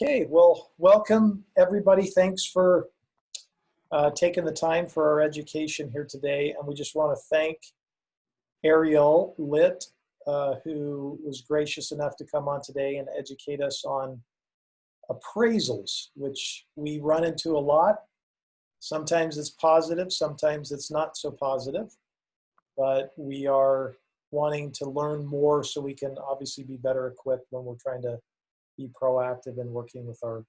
Okay, well, welcome everybody. Thanks for taking the time for our education here today. And we just want to thank Ariel Litt, who was gracious enough to come on today and educate us on appraisals, which we run into a lot. Sometimes it's positive, sometimes it's not so positive, but we are wanting to learn more so we can obviously be better equipped when we're trying to be proactive in working with our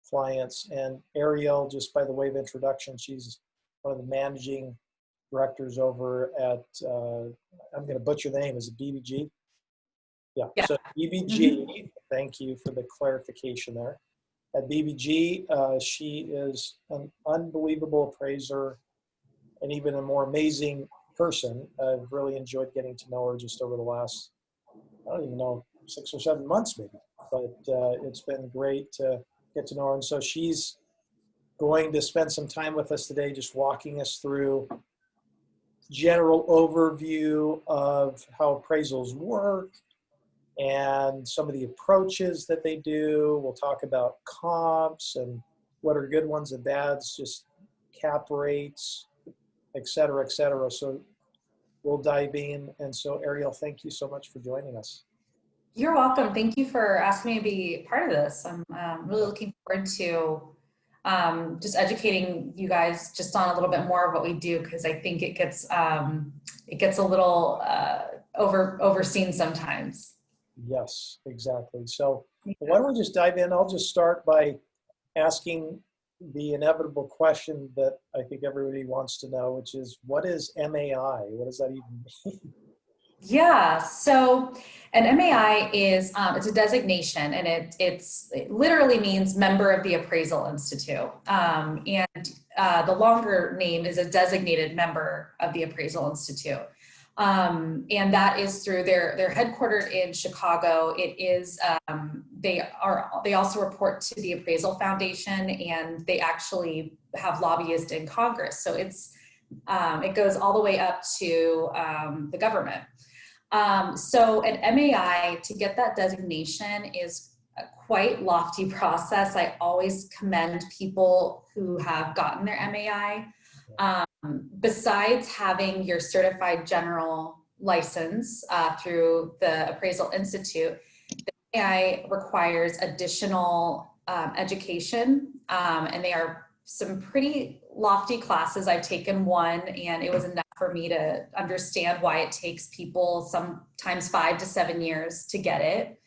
clients. And Ariel, just by the way of introduction, she's one of the managing directors over at, I'm going to butcher the name, is it BBG? Yeah, Yeah. so BBG, thank you for the clarification there. At BBG, she is an unbelievable appraiser and even a more amazing person. I've really enjoyed getting to know her just over the last, I don't even know, 6 or 7 months maybe. But it's been great to get to know her. And so she's going to spend some time with us today, just walking us through general overview of how appraisals work and some of the approaches that they do. We'll talk about comps and what are good ones and bads, just cap rates, et cetera, et cetera. So we'll dive in. And so Ariel, thank you so much for joining us. You're welcome. Thank you for asking me to be part of this. I'm really looking forward to just educating you guys just on a little bit more of what we do, because I think it gets a little overseen sometimes. Yes, exactly. So why don't we just dive in? I'll just start by asking the inevitable question that I think everybody wants to know, which is, what is MAI? What does that even mean? Yeah, so an MAI is it's a designation, and it literally means member of the Appraisal Institute, and the longer name is a designated member of the Appraisal Institute, and that is through they're headquartered in Chicago. It is they also report to the Appraisal Foundation, and they actually have lobbyists in Congress. So it goes all the way up to the government. So an MAI, to get that designation, is a quite lofty process. I always commend people who have gotten their MAI. Besides having your certified general license through the Appraisal Institute, the MAI requires additional education, and they are some pretty lofty classes. I've taken one, and it was enough for me to understand why it takes people sometimes 5 to 7 years to get it.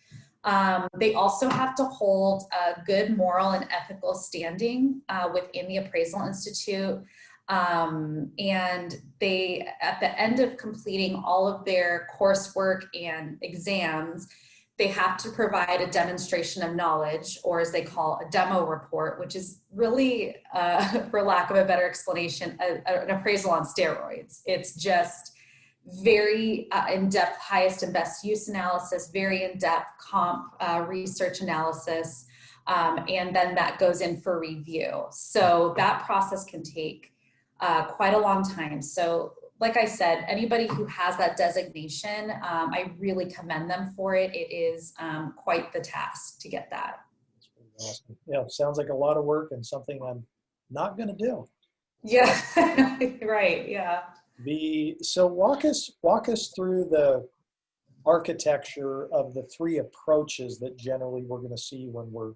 They also have to hold a good moral and ethical standing within the Appraisal Institute. And they, at the end of completing all of their coursework and exams, they have to provide a demonstration of knowledge, or as they call a demo report, which is really, for lack of a better explanation, an appraisal on steroids. It's just very in-depth highest and best use analysis, very in-depth comp research analysis, and then that goes in for review. So that process can take quite a long time. So like I said, anybody who has that designation, I really commend them for it. It is quite the task to get that. Awesome. Yeah, sounds like a lot of work and something I'm not going to do. Yeah, right. Yeah. So walk us through the architecture of the 3 approaches that generally we're going to see when we're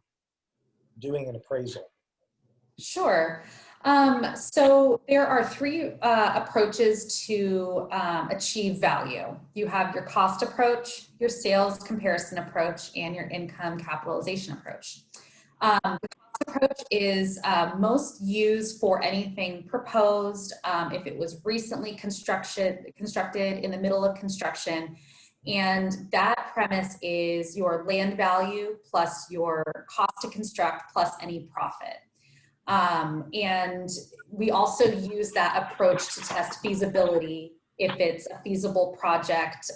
doing an appraisal. Sure. So there are 3 approaches to achieve value. You have your cost approach, your sales comparison approach, and your income capitalization approach. The cost approach is most used for anything proposed, if it was recently constructed in the middle of construction. And that premise is your land value plus your cost to construct plus any profit. And we also use that approach to test feasibility if it's a feasible project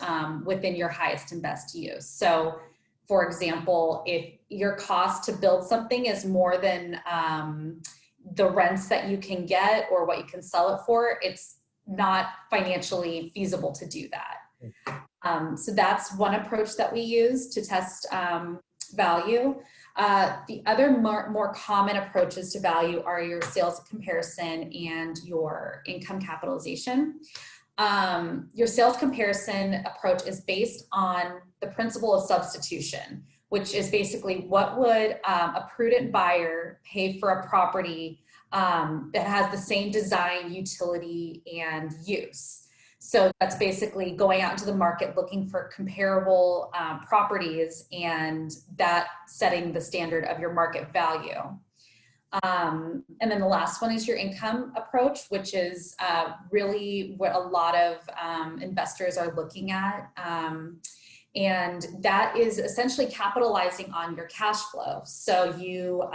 within your highest and best use. So, for example, if your cost to build something is more than the rents that you can get or what you can sell it for, it's not financially feasible to do that. So that's one approach that we use to test value. The other more common approaches to value are your sales comparison and your income capitalization. Your sales comparison approach is based on the principle of substitution, which is basically what would a prudent buyer pay for a property that has the same design, utility, and use. So that's basically going out into the market looking for comparable properties and that setting the standard of your market value. And then the last one is your income approach, which is really what a lot of investors are looking at. And that is essentially capitalizing on your cash flow. So you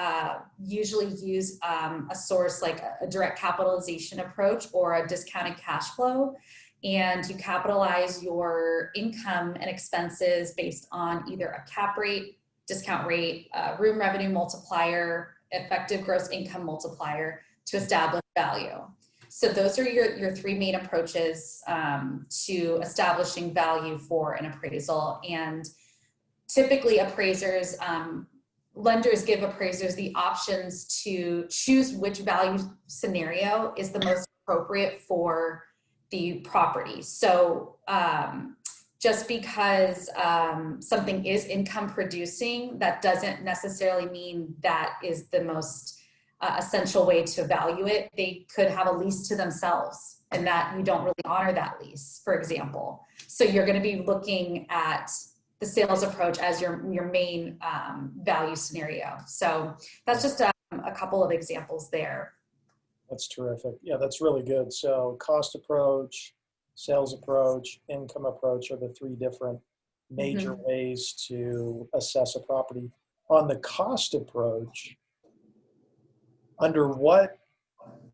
usually use a source like a direct capitalization approach or a discounted cash flow. And you capitalize your income and expenses based on either a cap rate, discount rate, room revenue multiplier, effective gross income multiplier to establish value. So those are your three main approaches to establishing value for an appraisal. And typically appraisers, lenders give appraisers the options to choose which value scenario is the most appropriate for the property. So just because something is income producing, that doesn't necessarily mean that is the most essential way to value it. They could have a lease to themselves and that you don't really honor that lease, for example. So you're going to be looking at the sales approach as your main value scenario. So that's just a couple of examples there. That's terrific. Yeah, that's really good. So cost approach, sales approach, income approach are the three different major ways to assess a property. On the cost approach, under what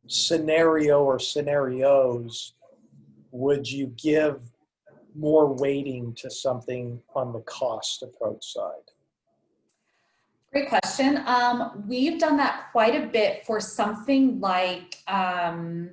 scenario or scenarios would you give more weighting to something on the cost approach side? Great question. We've done that quite a bit for something like a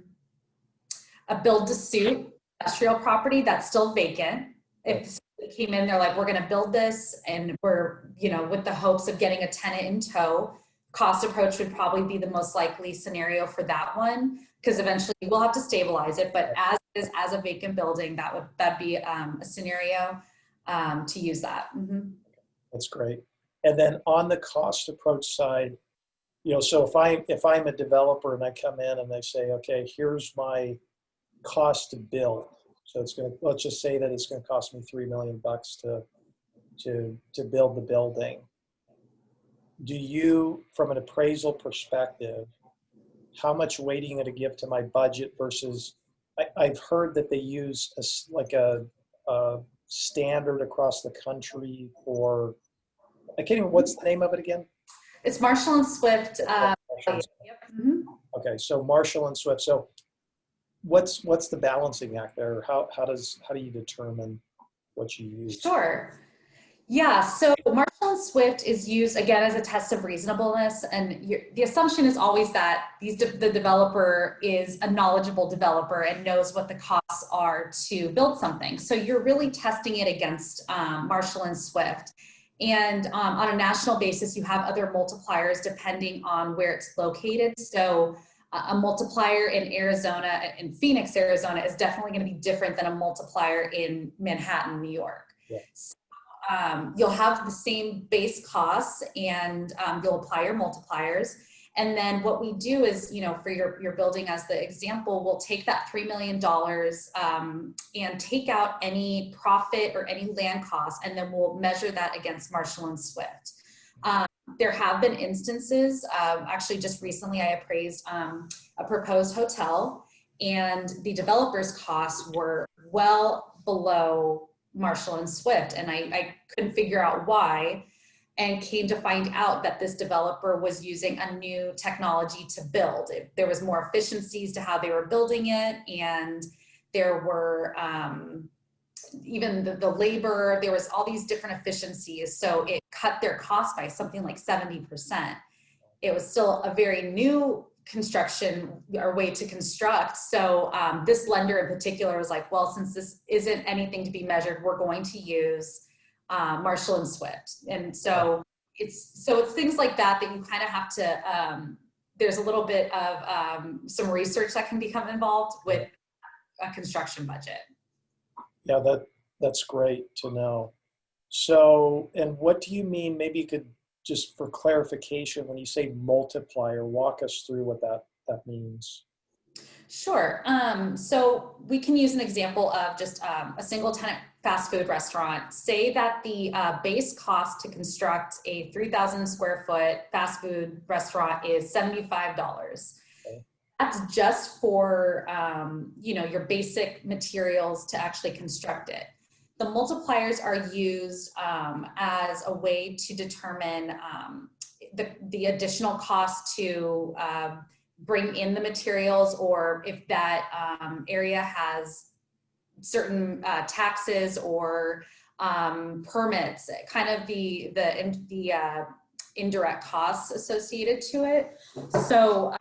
build-to-suit industrial property that's still vacant. If somebody came in, they're like, we're going to build this, and we're, with the hopes of getting a tenant in tow. Cost approach would probably be the most likely scenario for that one, because eventually we'll have to stabilize it. But as a vacant building, that'd be a scenario to use that. That's great. And then on the cost approach side, so if I'm a developer and I come in and they say, okay, here's my cost to build. So let's just say that it's going to cost me $3 million to build the building. Do you, from an appraisal perspective, how much weighting to give to my budget versus, I've heard that they use a standard across the country for, I can't even, what's the name of it again? It's Marshall and Swift. Okay, so Marshall and Swift. So what's the balancing act there? How do you determine what you use? Sure. Yeah, so Marshall and Swift is used again as a test of reasonableness, and the assumption is always that the developer is a knowledgeable developer and knows what the costs are to build something. So you're really testing it against Marshall and Swift. And on a national basis, you have other multipliers depending on where it's located. So a multiplier in Arizona, in Phoenix, Arizona, is definitely going to be different than a multiplier in Manhattan, New York. Yeah. So, you'll have the same base costs, and you'll apply your multipliers. And then what we do is, for your building as the example, we'll take that $3 million and take out any profit or any land costs, and then we'll measure that against Marshall and Swift. There have been instances, actually just recently I appraised a proposed hotel, and the developer's costs were well below Marshall and Swift, and I couldn't figure out why, and came to find out that this developer was using a new technology to build. There was more efficiencies to how they were building it, and there were even the labor, there was all these different efficiencies, so it cut their cost by something like 70%. It was still a very new construction or way to construct. So this lender in particular was like, well, since this isn't anything to be measured, we're going to use Marshall and Swift. And so it's things like that that you kind of have to, there's a little bit of some research that can become involved with a construction budget. Yeah, that's great to know. So, and what do you mean, maybe you could, just for clarification, when you say multiplier, walk us through what that means. Sure. So we can use an example of just a single tenant fast food restaurant. Say that the base cost to construct a 3,000 square foot fast food restaurant is $75. Okay. That's just for your basic materials to actually construct it. The multipliers are used as a way to determine the additional cost to bring in the materials, or if that area has certain taxes or permits, kind of the indirect costs associated to it. So,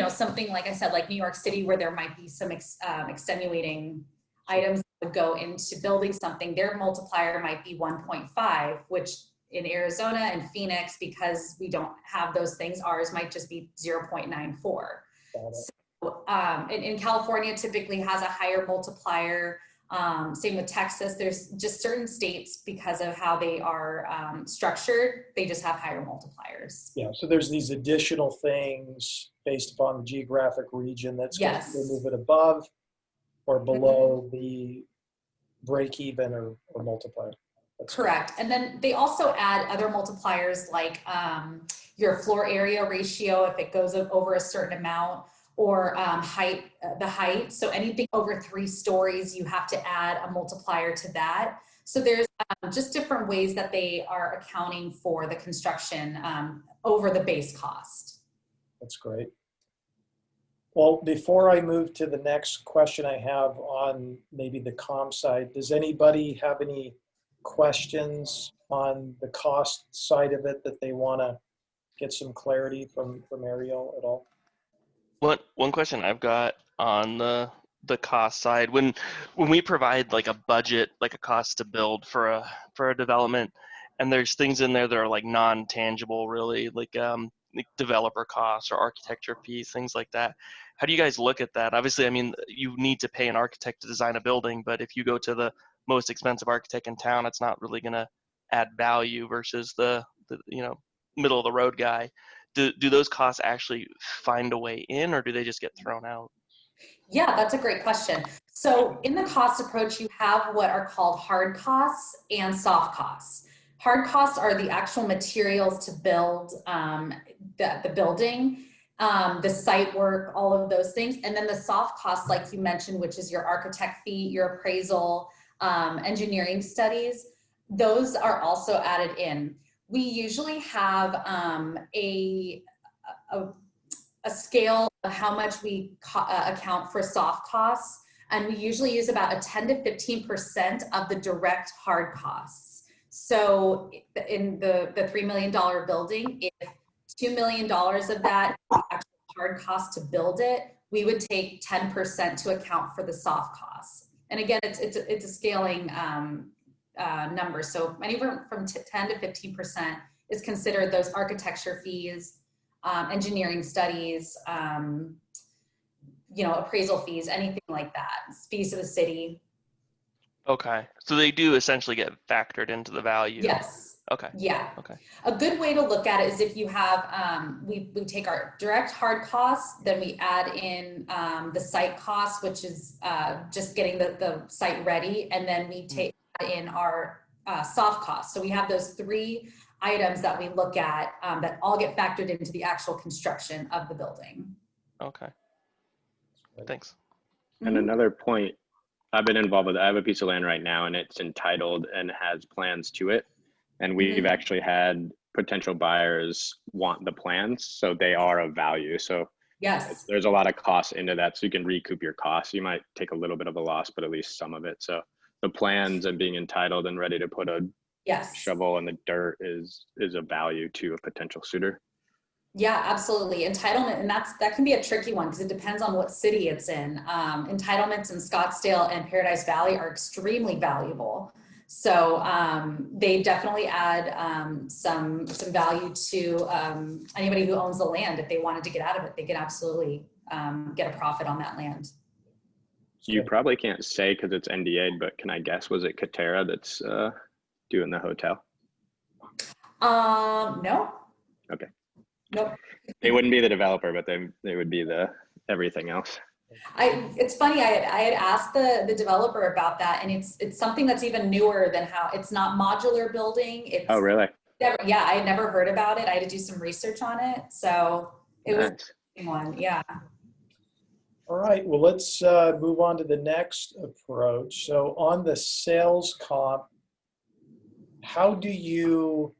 something like I said, like New York City, where there might be some extenuating items that would go into building something, their multiplier might be 1.5, which in Arizona and Phoenix, because we don't have those things, ours might just be 0.94. So, in California typically has a higher multiplier. Same with Texas. There's just certain states, because of how they are structured, they just have higher multipliers. Yeah, so there's these additional things based upon the geographic region that's going to move it above or below the break even or multiplier. That's correct. And then they also add other multipliers like your floor area ratio, if it goes over a certain amount, or the height. So anything over 3 stories, you have to add a multiplier to that. So there's just different ways that they are accounting for the construction over the base cost. That's great. Well, before I move to the next question I have on maybe the comm side, does anybody have any questions on the cost side of it that they want to get some clarity from Ariel at all? One question I've got on the cost side, when we provide like a budget, like a cost to build for a development, and there's things in there that are like non-tangible, really, like developer costs or architecture fees, things like that. How do you guys look at that? Obviously, I mean, you need to pay an architect to design a building, but if you go to the most expensive architect in town, it's not really going to add value versus the middle of the road guy. Do those costs actually find a way in, or do they just get thrown out? Yeah, that's a great question. So in the cost approach, you have what are called hard costs and soft costs. Hard costs are the actual materials to build the building, the site work, all of those things. And then the soft costs, like you mentioned, which is your architect fee, your appraisal, engineering studies, those are also added in. We usually have a scale of how much we account for soft costs, and we usually use about a 10 to 15% of the direct hard costs. So in the $3 million building, if $2 million of that is actual hard cost to build it, we would take 10% to account for the soft costs. And again, it's a scaling number. So anywhere from 10 to 15% is considered those architecture fees, engineering studies, appraisal fees, anything like that, fees to the city. Okay, so they do essentially get factored into the value. Yes. Okay. Yeah. Okay. A good way to look at it is if you have, we take our direct hard costs, then we add in the site costs, which is just getting the site ready, and then we take in our soft costs. So we have those 3 items that we look at that all get factored into the actual construction of the building. Okay. Thanks. And another point, I've been involved with, I have a piece of land right now and it's entitled and has plans to it. And we've actually had potential buyers want the plans, so they are of value. So yes, there's a lot of costs into that, so you can recoup your costs. You might take a little bit of a loss, but at least some of it. So the plans and being entitled and ready to put a shovel in the dirt is a value to a potential suitor. Yeah, absolutely. Entitlement, and that can be a tricky one because it depends on what city it's in. Entitlements in Scottsdale and Paradise Valley are extremely valuable. So they definitely add some value to anybody who owns the land. If they wanted to get out of it, they can absolutely get a profit on that land. You probably can't say because it's NDA'd, but can I guess, was it Katera that's doing the hotel? No. Okay. Nope. They wouldn't be the developer, but they would be the everything else. It's funny, I had asked the developer about that, and it's something that's even newer than how it's not modular building. It's Oh, really? yeah, I had never heard about it. I had to do some research on it. So it was Nice. one, yeah. All right, well, let's move on to the next approach. So on the sales comp, how do you,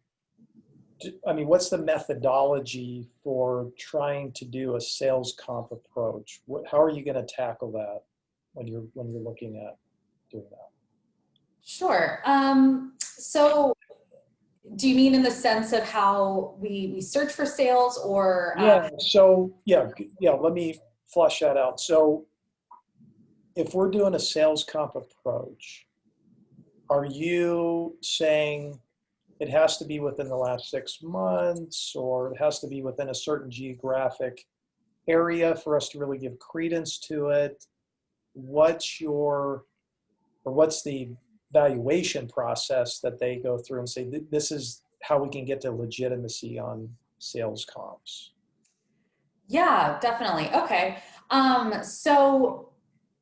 I mean, what's the methodology for trying to do a sales comp approach? How are you going to tackle that when you're looking at doing that? Sure. So do you mean in the sense of how we search for sales, or Yeah, so yeah, let me flush that out. So if we're doing a sales comp approach, are you saying it has to be within the last 6 months, or it has to be within a certain geographic area for us to really give credence to it? What's the valuation process that they go through and say, this is how we can get to legitimacy on sales comps? Yeah, definitely. Okay. So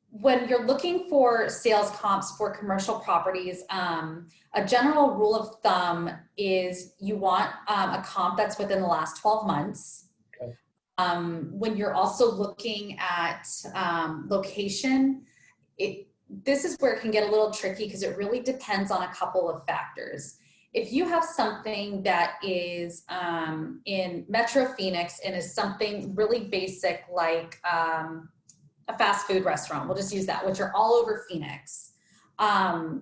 when you're looking for sales comps for commercial properties, a general rule of thumb is you want a comp that's within the last 12 months. Okay. When you're also looking at location, this is where it can get a little tricky because it really depends on a couple of factors. If you have something that is in Metro Phoenix and is something really basic like a fast food restaurant, we'll just use that, which are all over Phoenix,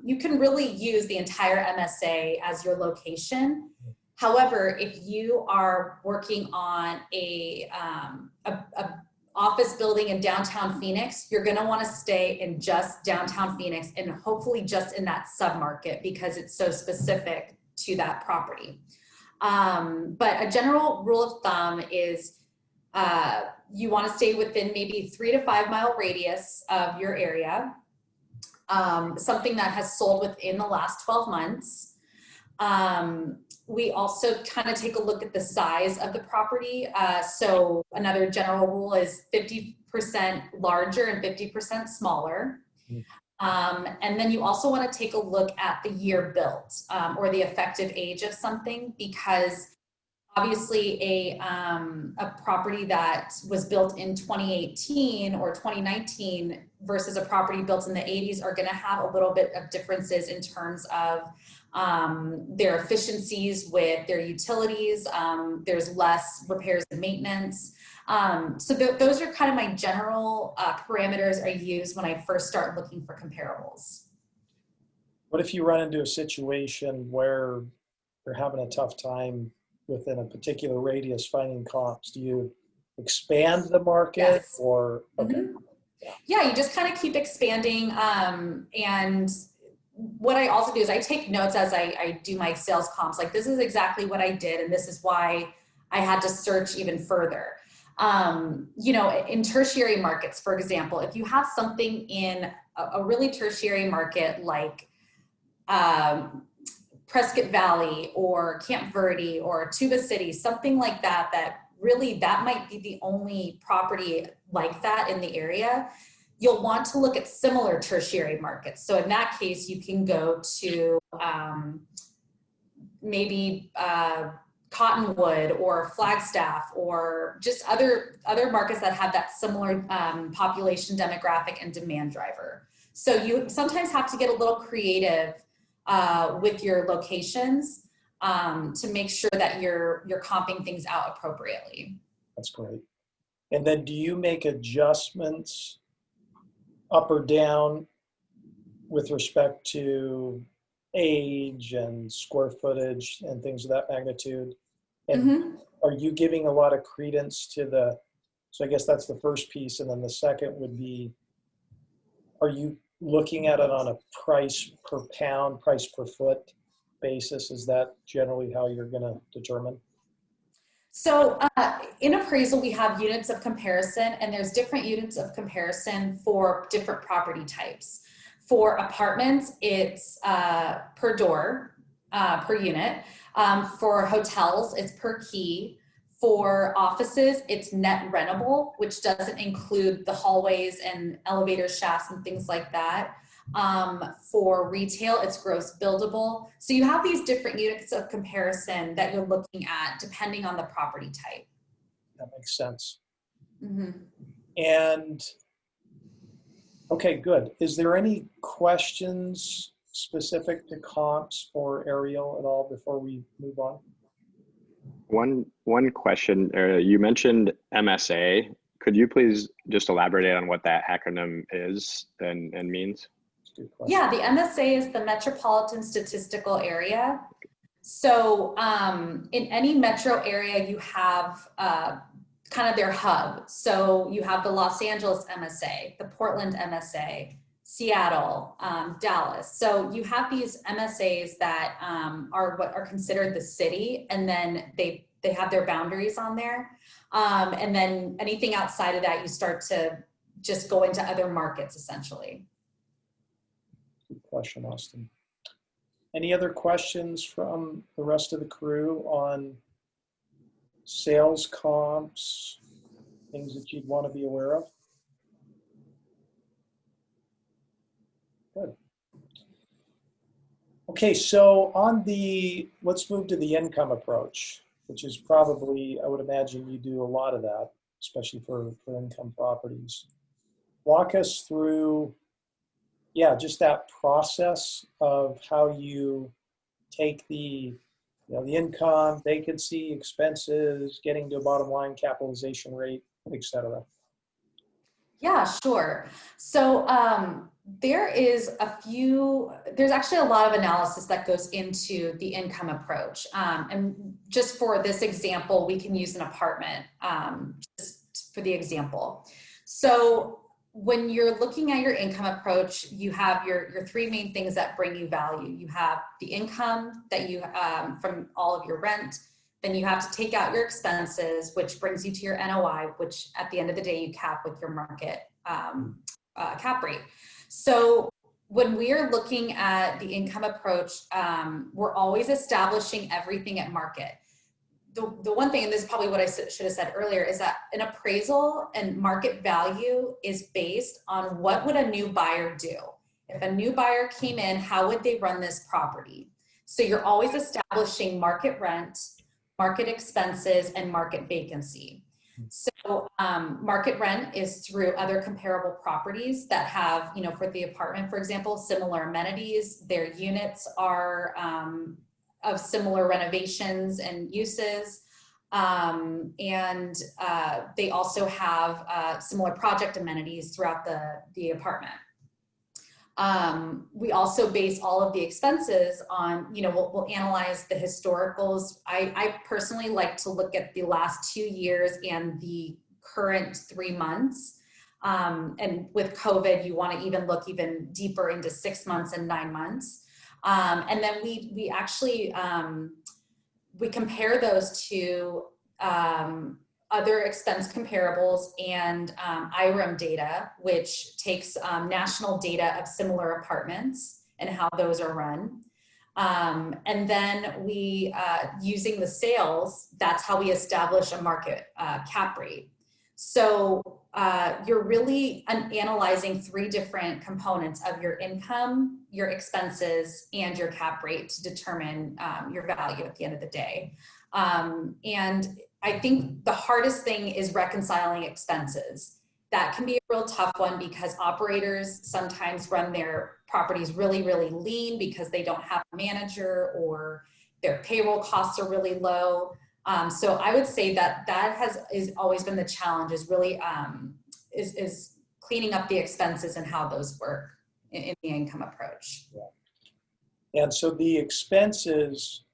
you can really use the entire MSA as your location. However, if you are working on a office building in downtown Phoenix, you're going to want to stay in just downtown Phoenix and hopefully just in that submarket because it's so specific to that property. But a general rule of thumb is you want to stay within maybe 3 to 5 mile radius of your area, something that has sold within the last 12 months. We also kind of take a look at the size of the property. So another general rule is 50% larger and 50% smaller. And then you also want to take a look at the year built or the effective age of something, because obviously a property that was built in 2018 or 2019 versus a property built in the 80s are going to have a little bit of differences in terms of their efficiencies with their utilities. There's less repairs and maintenance. So those are kind of my general parameters I use when I first start looking for comparables. What if you run into a situation where you're having a tough time within a particular radius finding comps? Do you expand the market? Yes. Or okay? Mm-hmm. Yeah, you just kind of keep expanding. And what I also do is I take notes as I do my sales comps. Like, this is exactly what I did, and this is why I had to search even further. You know, in tertiary markets, for example, if you have something in a really tertiary market like Prescott Valley or Camp Verde or Tuba City, something like that, that really, that might be the only property like that in the area, you'll want to look at similar tertiary markets. So in that case, you can go to maybe Cottonwood or Flagstaff or just other markets that have that similar population demographic and demand driver. So you sometimes have to get a little creative with your locations to make sure that you're comping things out appropriately. That's great. And then do you make adjustments up or down with respect to age and square footage and things of that magnitude? And are you giving a lot of credence to so I guess that's the first piece. And then the second would be, are you looking at it on a price per pound, price per foot basis? Is that generally how you're going to determine? So in appraisal, we have units of comparison, and there's different units of comparison for different property types. For apartments, it's per door, per unit. For hotels, it's per key. For offices, it's net rentable, which doesn't include the hallways and elevator shafts and things like that. For retail, it's gross buildable. So you have these different units of comparison that you're looking at depending on the property type. That makes sense. Mm-hmm. And okay, good. Is there any questions specific to comps for Ariel at all before we move on? One question, you mentioned MSA. Could you please just elaborate on what that acronym is and means? Yeah, the MSA is the Metropolitan Statistical Area. So in any metro area, you have kind of their hub. So you have the Los Angeles MSA, the Portland MSA, Seattle, Dallas. So you have these MSAs that are what are considered the city, and then they have their boundaries on there. And then anything outside of that, you start to just go into other markets essentially. Good question, Austin. Any other questions from the rest of the crew on sales comps, things that you'd want to be aware of? Good. Okay, so let's move to the income approach, which is probably, I would imagine you do a lot of that, especially for income properties. Walk us through, just that process of how you take the income, vacancy, expenses, getting to a bottom line capitalization rate, et cetera. Yeah, sure. So there's actually a lot of analysis that goes into the income approach. And just for this example, we can use an apartment just for the example. So when you're looking at your income approach, you have your three main things that bring you value. You have the income that you from all of your rent. Then you have to take out your expenses, which brings you to your NOI, which at the end of the day, you cap with your market cap rate. So when we are looking at the income approach, we're always establishing everything at market. The one thing, and this is probably what I should have said earlier, is that an appraisal and market value is based on what would a new buyer do. If a new buyer came in, how would they run this property? So you're always establishing market rent, market expenses, and market vacancy. So market rent is through other comparable properties that have, for the apartment, for example, similar amenities. Their units are of similar renovations and uses. And they also have similar project amenities throughout the apartment. We also base all of the expenses on, we'll analyze the historicals. I personally like to look at the last 2 years and the current 3 months. And with COVID, you want to even look even deeper into 6 months and 9 months. And then we actually, we compare those to other expense comparables and IREM data, which takes national data of similar apartments and how those are run. And then we, using the sales, that's how we establish a market cap rate. So you're really analyzing 3 different components of your income, your expenses, and your cap rate to determine your value at the end of the day. And I think the hardest thing is reconciling expenses. That can be a real tough one because operators sometimes run their properties really, really lean because they don't have a manager or their payroll costs are really low. So I would say that is always been the challenge, is really is cleaning up the expenses and how those work in the income approach. Yeah. And so the expenses,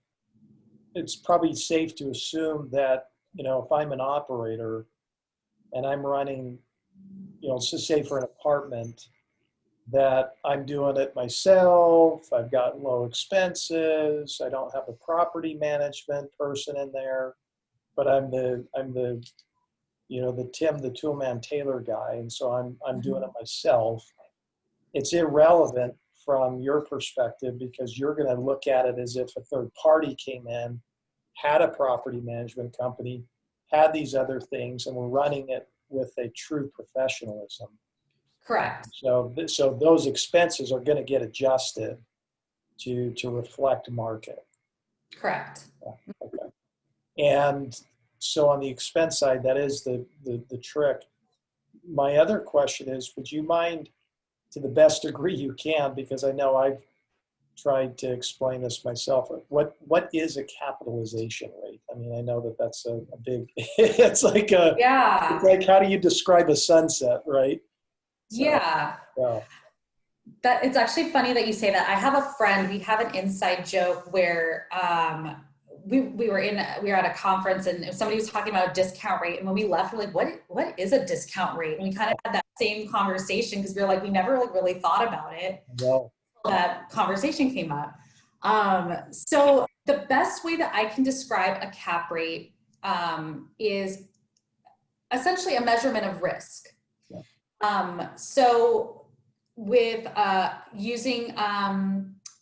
it's probably safe to assume that, if I'm an operator and I'm running, let's just say for an apartment, that I'm doing it myself, I've got low expenses, I don't have a property management person in there, but I'm the the Tim the Toolman Taylor guy, and so I'm doing it myself. It's irrelevant from your perspective because you're going to look at it as if a third party came in, had a property management company, had these other things, and we're running it with a true professionalism. Correct. So those expenses are going to get adjusted to reflect market. Correct. Okay. And so on the expense side, that is the trick. My other question is, would you mind, to the best degree you can, because I know I've tried to explain this myself, what is a capitalization rate? I mean, I know that that's a big, it's like Yeah. it's like, how do you describe a sunset, right? So, Yeah. yeah. That it's actually funny that you say that. I have a friend, we have an inside joke where we were at a conference and somebody was talking about a discount rate, and when we left, we're like, what is a discount rate? And we kind of had that same conversation because we were like, we never like really thought about it. No. That conversation came up. So the best way that I can describe a cap rate is essentially a measurement of risk. Yeah. So with using,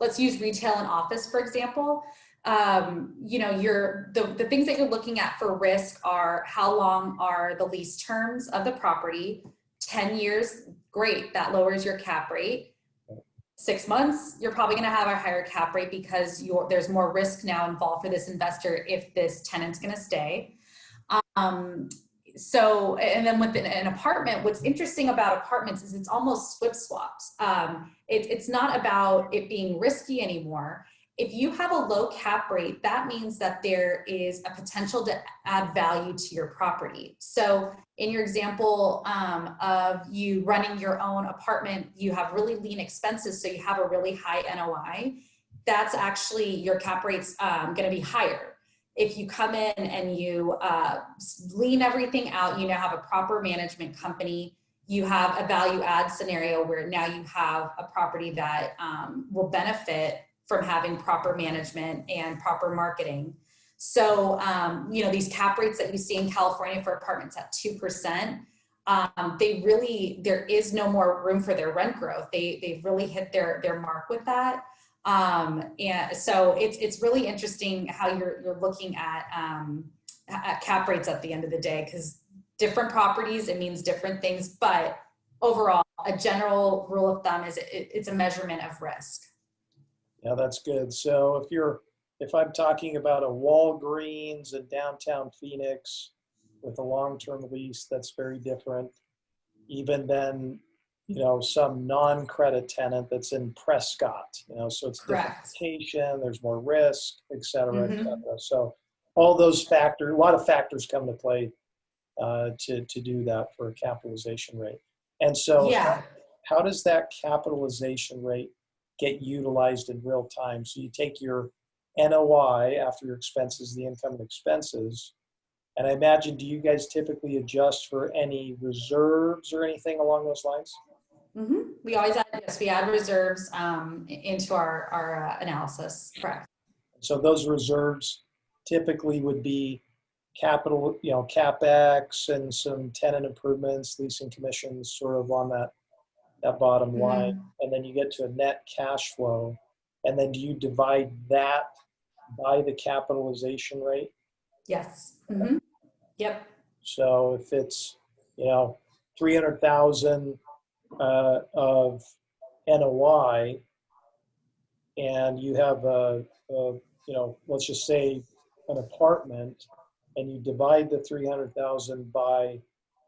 let's use retail and office, for example. The things that you're looking at for risk are how long are the lease terms of the property. 10 years, great, that lowers your cap rate. 6 months, you're probably going to have a higher cap rate because there's more risk now involved for this investor if this tenant's going to stay. So, and then with an apartment, what's interesting about apartments is it's almost flip swaps. It's not about it being risky anymore. If you have a low cap rate, that means that there is a potential to add value to your property. So in your example of you running your own apartment, you have really lean expenses, so you have a really high NOI. That's actually, your cap rate's gonna be higher. If you come in and you lean everything out, you now have a proper management company, you have a value add scenario where now you have a property that will benefit from having proper management and proper marketing. So, these cap rates that you see in California for apartments at 2%, there is no more room for their rent growth. They've really hit their mark with that. And so it's really interesting how you're looking at cap rates at the end of the day, because different properties, it means different things, but overall, a general rule of thumb is it's a measurement of risk. Yeah, that's good. So if I'm talking about a Walgreens in downtown Phoenix with a long-term lease, that's very different. Even then, some non-credit tenant that's in Prescott, so it's different location, there's more risk, et cetera, et cetera. So all those factors, a lot of factors come to play to do that for a capitalization rate. And so how does that capitalization rate get utilized in real time? So you take your NOI after your expenses, the income and expenses, and I imagine, do you guys typically adjust for any reserves or anything along those lines? Mm-hmm. We always add reserves into our analysis. Correct. So those reserves typically would be capital, CapEx and some tenant improvements, leasing commissions, sort of on that bottom line. And then you get to a net cash flow. And then do you divide that by the capitalization rate? Yes. Mm-hmm. Yep. So if it's, 300,000 of NOI, and you have let's just say an apartment, and you divide the 300,000 by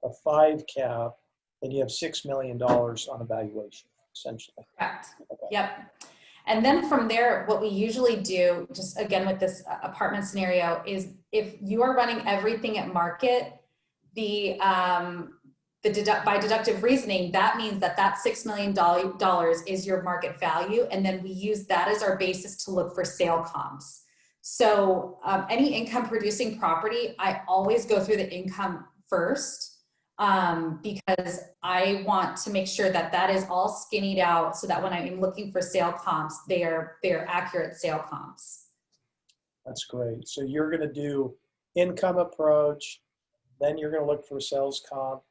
a 5 cap, then you have $6 million on evaluation, essentially. Correct. Okay. Yep. And then from there, what we usually do, just again with this apartment scenario, is if you are running everything at market, by deductive reasoning, that means that $6 million is your market value, and then we use that as our basis to look for sale comps. So any income producing property, I always go through the income first. because I want to make sure that that is all skinnied out so that when I'm looking for sale comps, they're accurate sale comps. That's great. So you're going to do income approach, then you're going to look for sales comp.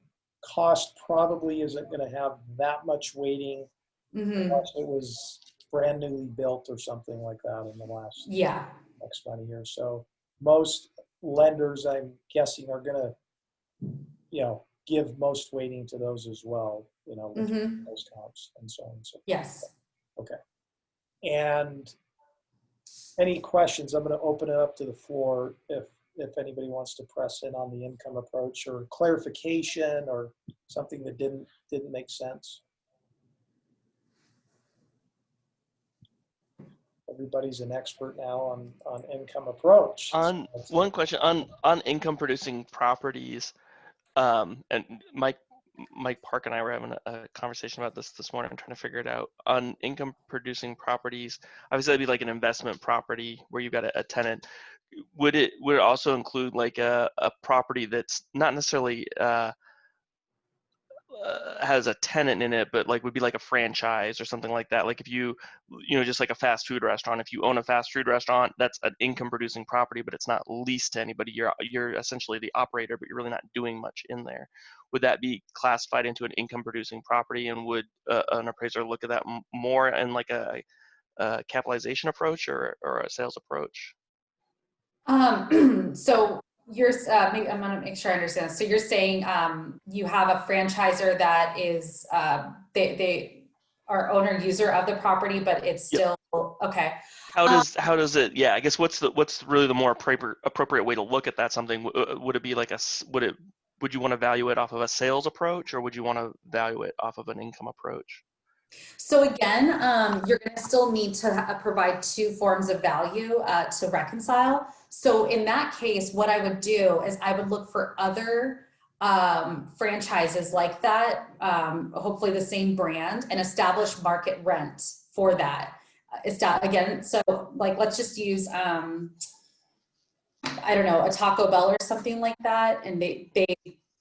Cost probably isn't going to have that much weighting unless it was brand newly built or something like that in the last X amount of years. So most lenders, I'm guessing, are going to, give most weighting to those as well, with those comps and so on and so forth. Yes. Okay. And any questions? I'm going to open it up to the floor if anybody wants to press in on the income approach or clarification or something that didn't make sense. Everybody's an expert now on income approach. On one question on income producing properties, and Mike Park and I were having a conversation about this morning. I'm trying to figure it out. On income producing properties, obviously that'd be like an investment property where you've got a tenant. Would it also include like a property that's not necessarily has a tenant in it, but like would be like a franchise or something like that? Like if just like a fast food restaurant, if you own a fast food restaurant, that's an income producing property, but it's not leased to anybody. You're essentially the operator, but you're really not doing much in there. Would that be classified into an income producing property, and would an appraiser look at that more in like a capitalization approach or a sales approach? So you're, maybe I'm gonna make sure I understand. So you're saying you have a franchisor that is, they are owner user of the property, but it's still, okay. How does it, I guess what's really the more appropriate way to look at that? Something, would it be like would you want to value it off of a sales approach, or would you want to value it off of an income approach? So again, you're going to still need to provide two forms of value to reconcile. So in that case, what I would do is I would look for other franchises like that, hopefully the same brand, and establish market rent for that. Again, so like let's just use, I don't know, a Taco Bell or something like that, and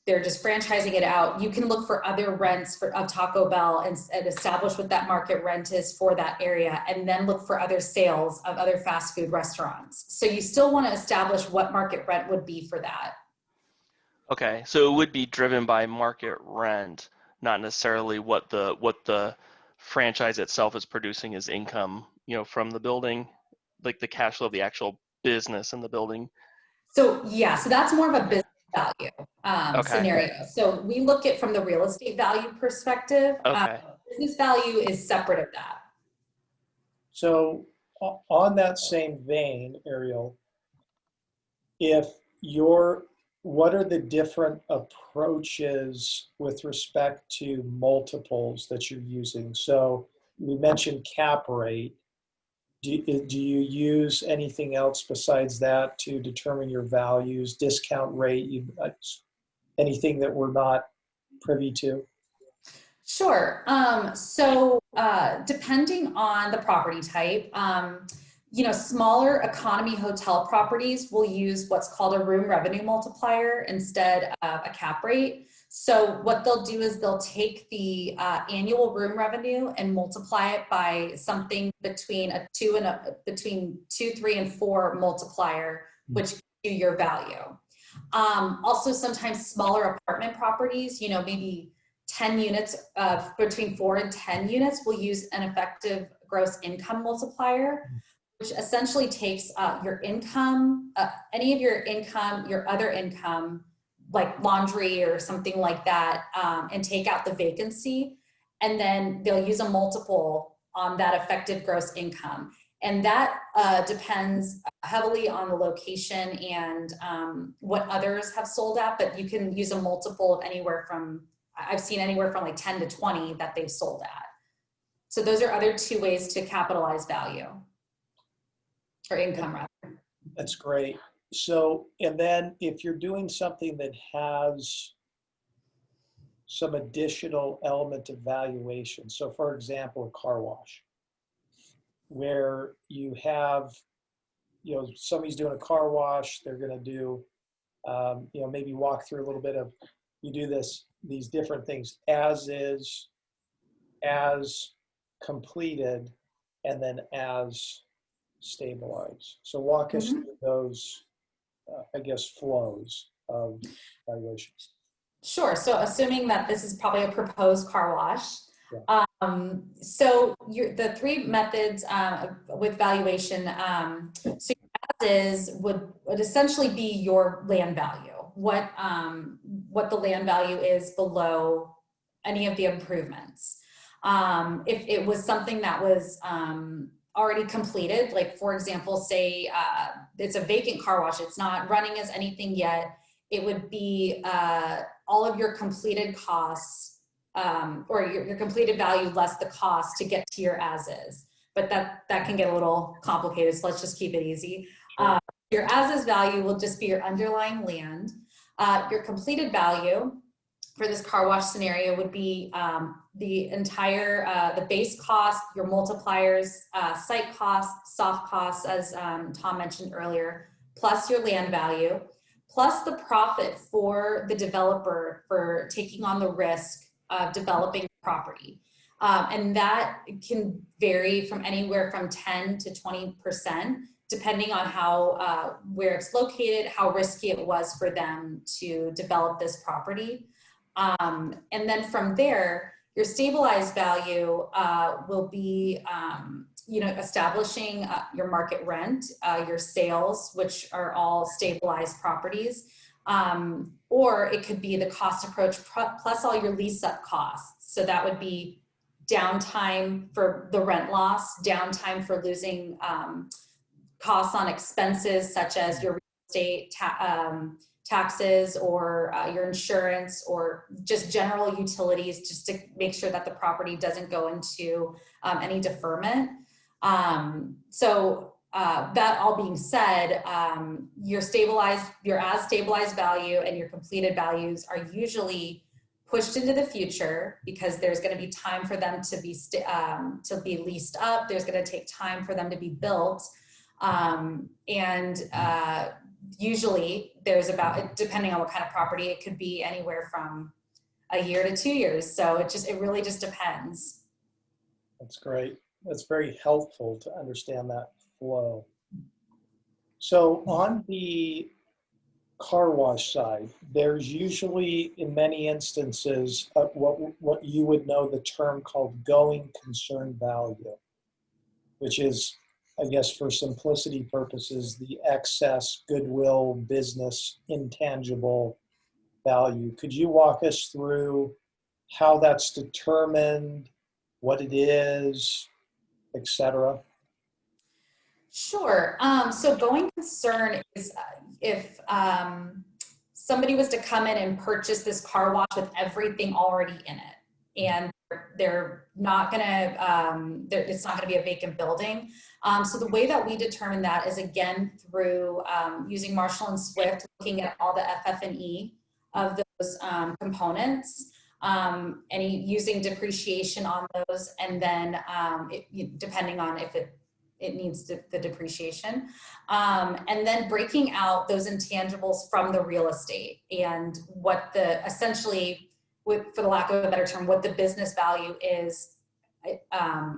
they're just franchising it out. You can look for other rents of Taco Bell and establish what that market rent is for that area, and then look for other sales of other fast food restaurants. So you still want to establish what market rent would be for that. Okay, so it would be driven by market rent, not necessarily what the franchise itself is producing as income, from the building, like the cash flow of the actual business in the building. So yeah, so that's more of a business value scenario. So we look at from the real estate value perspective. Okay. Business value is separate of that. So on that same vein, Ariel, what are the different approaches with respect to multiples that you're using? So we mentioned cap rate. Do you use anything else besides that to determine your values, discount rate, anything that we're not privy to? Sure. So depending on the property type, smaller economy hotel properties will use what's called a room revenue multiplier instead of a cap rate. So what they'll do is they'll take the annual room revenue and multiply it by something between between 2, 3, and 4 multiplier, which gives you your value. Also, sometimes smaller apartment properties, maybe 10 units, between 4 and 10 units, will use an effective gross income multiplier, which essentially takes your income, any of your income, your other income, like laundry or something like that, and take out the vacancy. And then they'll use a multiple on that effective gross income. And that depends heavily on the location and what others have sold at, but you can use a multiple of anywhere from, I've seen anywhere from like 10 to 20 that they've sold at. So those are other 2 ways to capitalize value, or income rather. That's great. So, and then if you're doing something that has some additional element of valuation, so for example, a car wash, where you have, somebody's doing a car wash, they're going to do, maybe walk through a little bit of, you do these different things as is, as completed, and then as stabilized. So walk us through those, I guess, flows of valuations. Sure. So assuming that this is probably a proposed car wash. Yeah. So the three methods with valuation, so your as is would essentially be your land value, what the land value is below any of the improvements. If it was something that was already completed, like for example, say it's a vacant car wash, it's not running as anything yet, it would be all of your completed costs or your completed value less the cost to get to your as is. But that can get a little complicated, so let's just keep it easy. Sure. Your as is value will just be your underlying land. Your completed value for this car wash scenario would be the entire, the base cost, your multipliers, site costs, soft costs, as Tom mentioned earlier, plus your land value, plus the profit for the developer for taking on the risk of developing the property. And that can vary from anywhere from 10 to 20%, depending on how, where it's located, how risky it was for them to develop this property. And then from there, your stabilized value will be, establishing your market rent, your sales, which are all stabilized properties, or it could be the cost approach plus all your lease up costs. So that would be downtime for the rent loss, downtime for losing costs on expenses such as your real estate taxes or your insurance or just general utilities, just to make sure that the property doesn't go into any deferment. That all being said, your as stabilized value and your completed values are usually pushed into the future because there's going to be time for them to be leased up. There's going to take time for them to be built. Usually there's about, depending on what kind of property, it could be anywhere from a year to 2 years. So it really just depends. That's great. That's very helpful to understand that flow. So on the car wash side, there's usually, in many instances, what you would know the term called going concern value, which is, I guess, for simplicity purposes, the excess goodwill business intangible value. Could you walk us through how that's determined, what it is, etc.? Sure. So going concern is if somebody was to come in and purchase this car wash with everything already in it, and they're not gonna, it's not gonna be a vacant building. So the way that we determine that is again through using Marshall and Swift, looking at all the FF&E of those components, and using depreciation on those, and then depending on if it needs the depreciation, and then breaking out those intangibles from the real estate and what the essentially, for the lack of a better term, what the business value is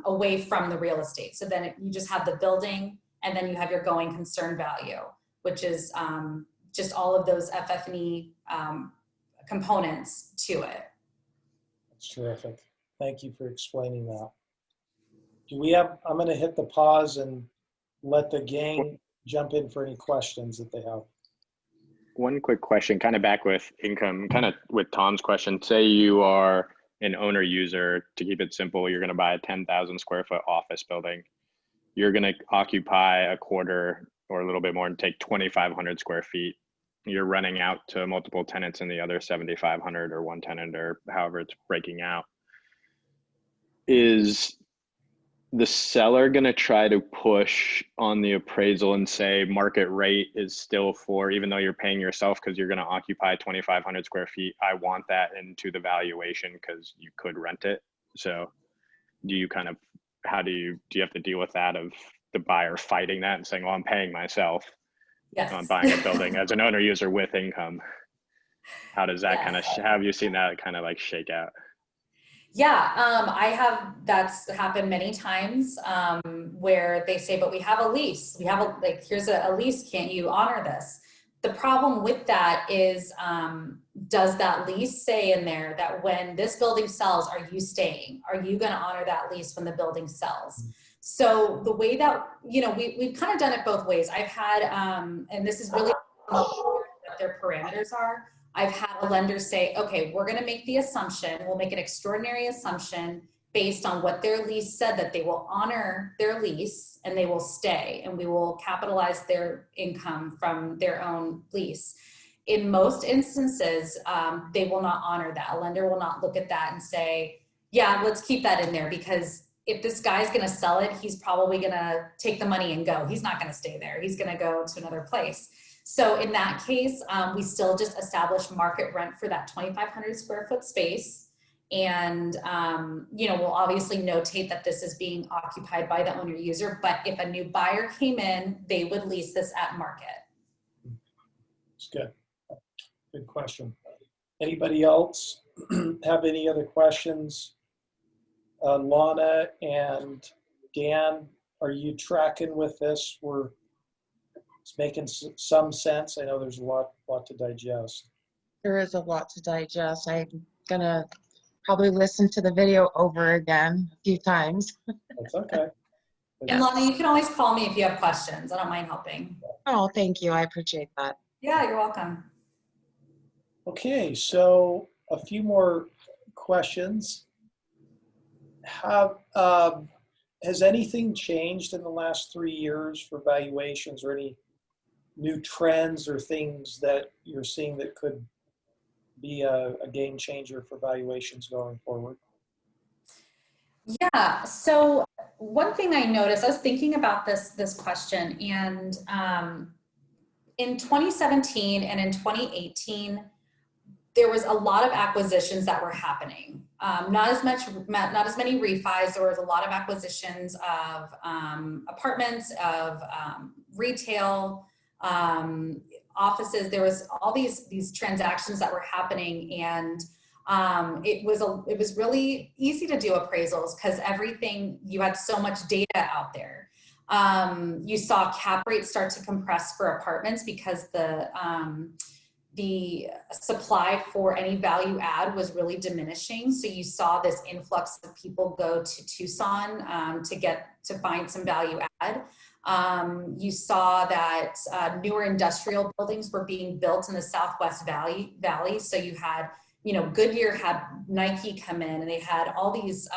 away from the real estate. So then you just have the building, and then you have your going concern value, which is just all of those FF&E components to it. That's terrific. Thank you for explaining that. I'm going to hit the pause and let the gang jump in for any questions that they have. One quick question, kind of back with income, kind of with Tom's question. Say you are an owner user, to keep it simple, you're going to buy a 10,000 square foot office building. You're going to occupy a quarter or a little bit more and take 2,500 square feet. You're renting out to multiple tenants in the other 7,500 or one tenant or however it's breaking out. Is the seller going to try to push on the appraisal and say market rate is still for, even though you're paying yourself because you're going to occupy 2,500 square feet, I want that into the valuation because you could rent it? So do you kind of, do you have to deal with that, of the buyer fighting that and saying, well, I'm paying myself Yes. on buying a building as an owner user with income? How does that kind of, Yes. have you seen that kind of like shake out? Yeah, that's happened many times, where they say, but we have a lease. We have like, here's a lease, can't you honor this? The problem with that is, does that lease say in there that when this building sells, are you staying? Are you gonna honor that lease when the building sells? So the way that, we've kind of done it both ways. I've had, and this is really what their parameters are. I've had a lender say, okay, we're going to make the assumption, we'll make an extraordinary assumption based on what their lease said, that they will honor their lease and they will stay, and we will capitalize their income from their own lease. In most instances, they will not honor that. A lender will not look at that and say, yeah, let's keep that in there, because if this guy's going to sell it, he's probably going to take the money and go. He's not going to stay there. He's going to go to another place. So in that case, we still just establish market rent for that 2,500 square foot space. And, we'll obviously notate that this is being occupied by the owner user, but if a new buyer came in, they would lease this at market. It's good. Good question. Anybody else have any other questions? Lana and Dan, are you tracking with this? It's making some sense. I know there's a lot to digest. There is a lot to digest. I'm gonna probably listen to the video over again a few times. That's okay. And Lana, you can always call me if you have questions. I don't mind helping. Oh, thank you. I appreciate that. Yeah, you're welcome. Okay, so a few more questions. Has anything changed in the last 3 years for valuations, or any new trends or things that you're seeing that could be a game changer for valuations going forward? Yeah, so one thing I noticed, I was thinking about this question, and in 2017 and in 2018, there was a lot of acquisitions that were happening. Not as many refis. There was a lot of acquisitions of apartments, of retail, offices. There was all these transactions that were happening, and it was really easy to do appraisals because you had so much data out there. You saw cap rates start to compress for apartments because the supply for any value add was really diminishing. So you saw this influx of people go to Tucson to find some value add. You saw that newer industrial buildings were being built in the Southwest Valley. So you had, Goodyear had Nike come in, and they had all these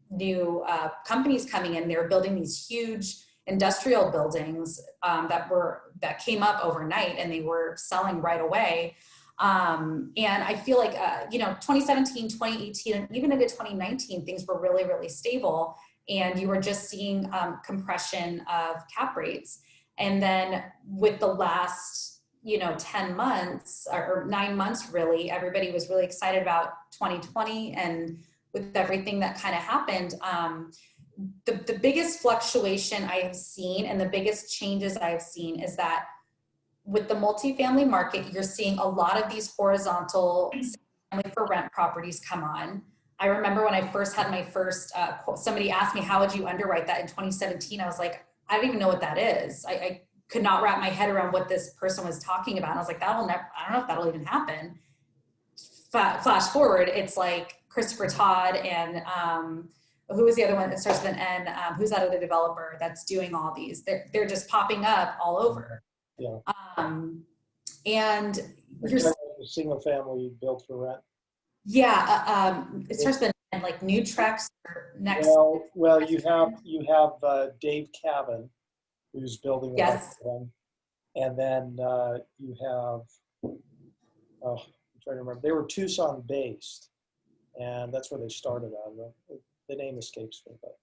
new companies coming in. They were building these huge industrial buildings that came up overnight, and they were selling right away. And I feel like, 2017, 2018, and even into 2019, things were really, really stable. And you were just seeing compression of cap rates. And then with the last, 10 months or 9 months, really, everybody was really excited about 2020. And with everything that kind of happened, the biggest fluctuation I have seen and the biggest changes I have seen is that with the multifamily market, you're seeing a lot of these horizontal family for rent properties come on. I remember when I first had my first, somebody asked me, how would you underwrite that in 2017? I was like, I don't even know what that is. I could not wrap my head around what this person was talking about. And I was like, I don't know if that'll even happen. Flash forward, it's like Christopher Todd and who was the other one that starts with an N? Who's that other developer that's doing all these? They're just popping up all over. Yeah. And you're single family built for rent. Yeah, it starts with an N, like new Trex or next. Well, you have Dave Cavan, who's building a bunch of them, and then you have I'm trying to remember. They were Tucson based, and that's where they started out of. The name escapes me, but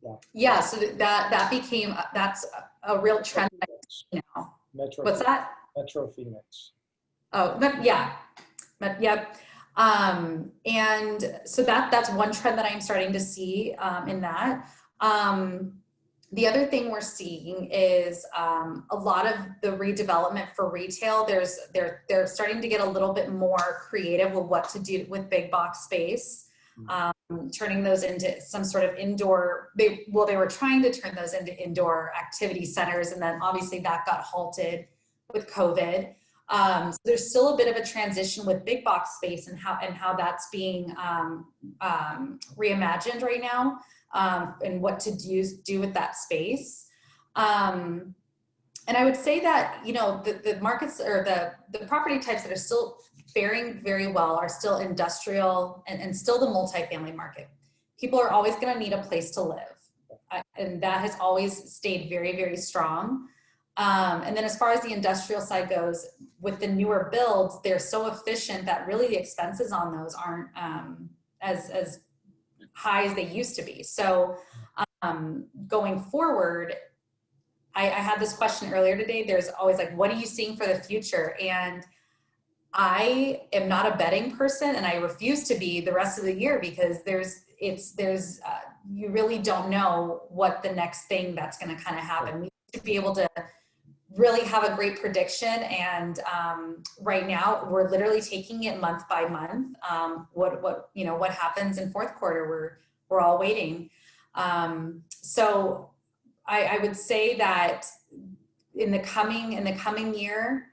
yeah. Yeah, so that became that's a real trend now. Metro. What's that? Metro Phoenix. Oh, yeah. Yep. And so that's one trend that I'm starting to see in that. The other thing we're seeing is a lot of the redevelopment for retail. They're starting to get a little bit more creative with what to do with big box space, turning those into some sort of indoor. They were trying to turn those into indoor activity centers, and then obviously that got halted with COVID. So there's still a bit of a transition with big box space and how that's being reimagined right now. And what to do with that space. And I would say that, you know, the markets or the property types that are still faring very well are still industrial and still the multifamily market. People are always going to need a place to live. And that has always stayed very, very strong. And then as far as the industrial side goes, with the newer builds, they're so efficient that really the expenses on those aren't as high as they used to be. So going forward, I had this question earlier today. There's always like, what are you seeing for the future? And I am not a betting person, and I refuse to be the rest of the year, because you really don't know what the next thing that's going to kind of happen. We need to be able to really have a great prediction, and right now we're literally taking it month by month. What happens in fourth quarter, we're all waiting. So I would say that in the coming year,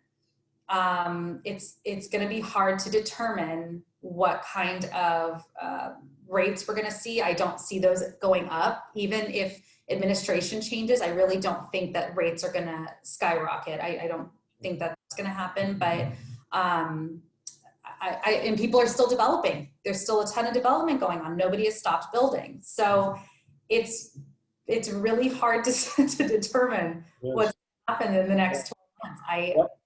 it's going to be hard to determine what kind of rates we're going to see. I don't see those going up, even if administration changes. I really don't think that rates are going to skyrocket. I don't think that's going to happen, but and people are still developing. There's still a ton of development going on. Nobody has stopped building. So it's really hard to determine what's going to happen in the next 12 months.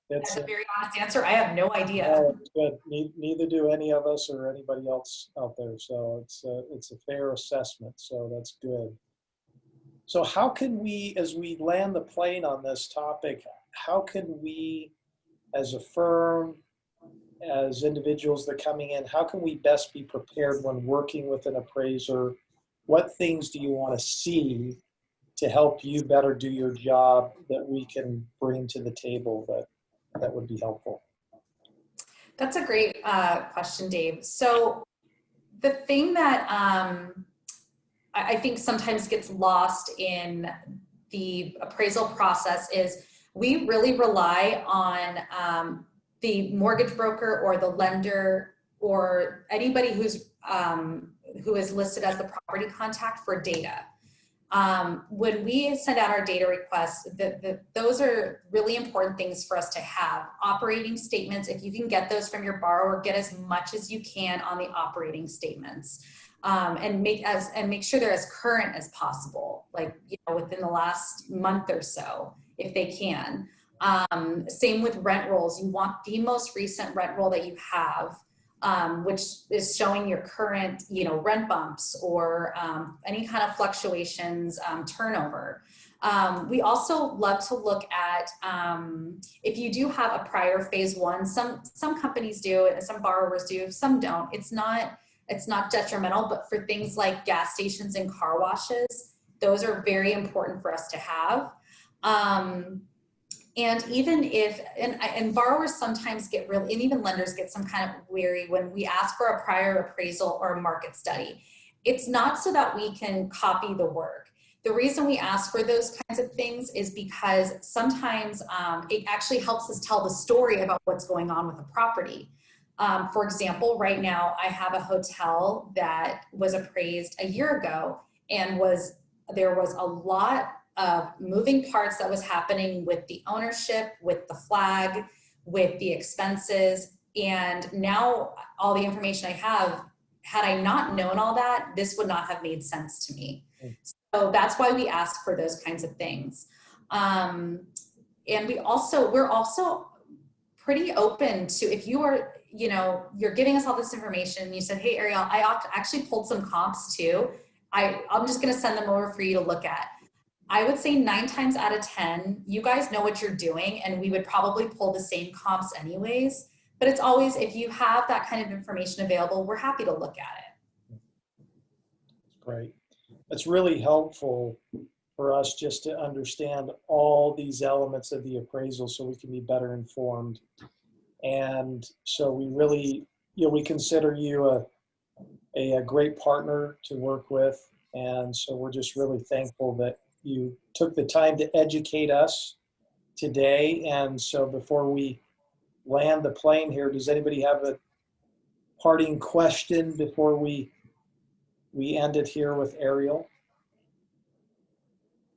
That's a very honest answer. I have no idea. No, it's good. Neither do any of us or anybody else out there. So it's a fair assessment. So that's good. So how can we, as we land the plane on this topic, how can we, as a firm, as individuals that are coming in, how can we best be prepared when working with an appraiser? What things do you want to see to help you better do your job that we can bring to the table that would be helpful? That's a great question, Dave. So the thing that I think sometimes gets lost in the appraisal process is we really rely on the mortgage broker or the lender or anybody who is listed as the property contact for data. When we send out our data requests, those are really important things for us to have. Operating statements, if you can get those from your borrower, get as much as you can on the operating statements. And make sure they're as current as possible, like, you know, within the last month or so, if they can. Same with rent rolls. You want the most recent rent roll that you have, which is showing your current, you know, rent bumps or any kind of fluctuations, turnover. We also love to look at if you do have a prior phase one. Some companies do and some borrowers do, some don't. It's not detrimental, but for things like gas stations and car washes, those are very important for us to have. And even if, and borrowers sometimes get really, and even lenders get some kind of weary when we ask for a prior appraisal or a market study. It's not so that we can copy the work. The reason we ask for those kinds of things is because sometimes it actually helps us tell the story about what's going on with a property. For example, right now I have a hotel that was appraised a year ago, and there was a lot of moving parts that was happening with the ownership, with the flag, with the expenses. And now all the information I have, had I not known all that, this would not have made sense to me. So that's why we ask for those kinds of things. And we're also pretty open to, if you are, you know, you're giving us all this information and you said, hey, Ariel, I actually pulled some comps too. I'm just going to send them over for you to look at. I would say 9 times out of 10, you guys know what you're doing, and we would probably pull the same comps anyways. But it's always, if you have that kind of information available, we're happy to look at it. Great. That's really helpful. for us just to understand all these elements of the appraisal so we can be better informed. And so we really, we consider you a great partner to work with. And so we're just really thankful that you took the time to educate us today. And so before we land the plane here, does anybody have a parting question before we end it here with Ariel?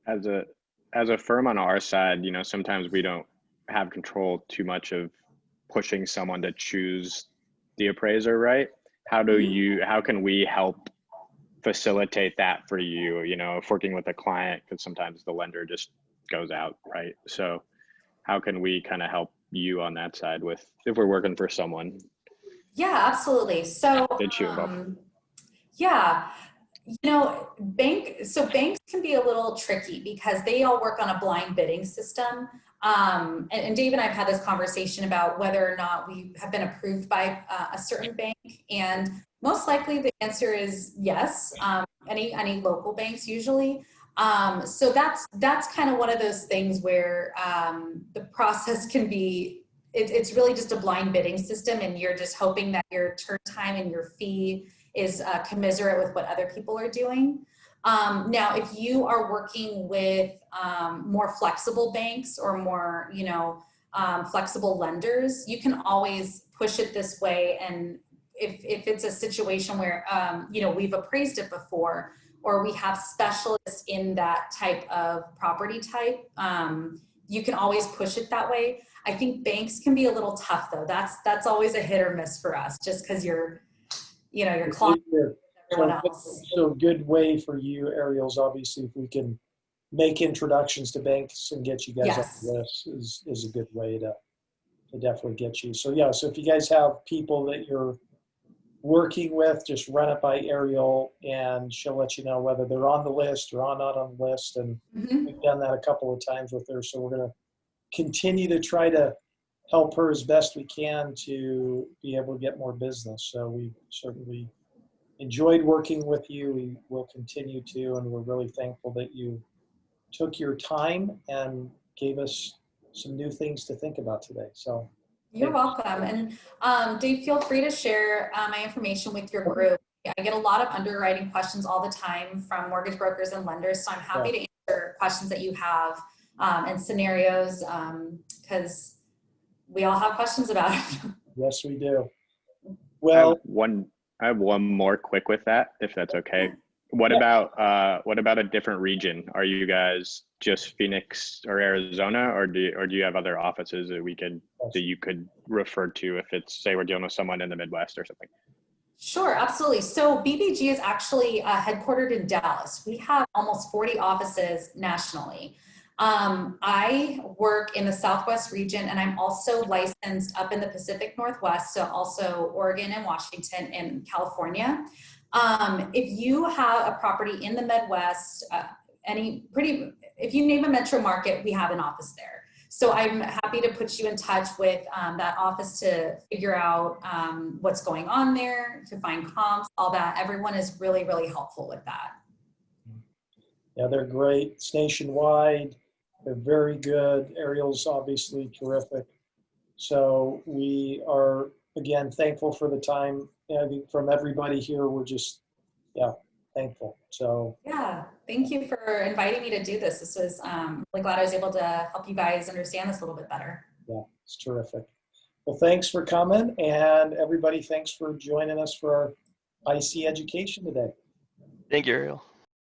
As a firm on our side, sometimes we don't have control too much of pushing someone to choose the appraiser, right? How can we help facilitate that for you? If working with a client, because sometimes the lender just goes out, right? So how can we kind of help you on that side if we're working for someone? Yeah, absolutely. So, Get you involved. yeah, banks can be a little tricky because they all work on a blind bidding system. And Dave and I have had this conversation about whether or not we have been approved by a certain bank, and most likely the answer is yes. Any local banks usually. So that's kind of one of those things where the process can be. It's really just a blind bidding system, and you're just hoping that your turn time and your fee is commiserate with what other people are doing. Now, if you are working with more flexible banks or more, flexible lenders, you can always push it this way. And if it's a situation where, we've appraised it before, or we have specialists in that type of property type, you can always push it that way. I think banks can be a little tough though. That's always a hit or miss for us, just because your client, everyone else. So a good way for you, Ariel, is obviously if we can make introductions to banks and get you guys Yes. on the list is a good way to definitely get you. So yeah, so if you guys have people that you're working with, just run it by Ariel and she'll let you know whether they're on the list or not on the list. And we've done that a couple of times with her. So we're going to continue to try to help her as best we can to be able to get more business. So we certainly enjoyed working with you. We will continue to, and we're really thankful that you took your time and gave us some new things to think about today. So you're welcome. And Dave, feel free to share my information with your group. I get a lot of underwriting questions all the time from mortgage brokers and lenders. So I'm happy to answer questions that you have and scenarios because we all have questions about it. Yes, we do. Well, I have one more quick with that, if that's okay. What about a different region? Are you guys just Phoenix or Arizona, or do you have other offices that you could refer to if it's, say, we're dealing with someone in the Midwest or something? Sure, absolutely. So BBG is actually headquartered in Dallas. We have almost 40 offices nationally. I work in the Southwest region, and I'm also licensed up in the Pacific Northwest, so also Oregon and Washington and California. If you have a property in the Midwest, if you name a metro market, we have an office there. So I'm happy to put you in touch with that office to figure out what's going on there, to find comps, all that. Everyone is really, really helpful with that. Yeah, they're great. It's nationwide. They're very good. Ariel's obviously terrific. So we are, again, thankful for the time. I think from everybody here, we're just, thankful. So yeah, thank you for inviting me to do this. This was really glad I was able to help you guys understand this a little bit better. yeah, it's terrific. Well, thanks for coming, and everybody, thanks for joining us for our IC education today. Thank you, Ariel.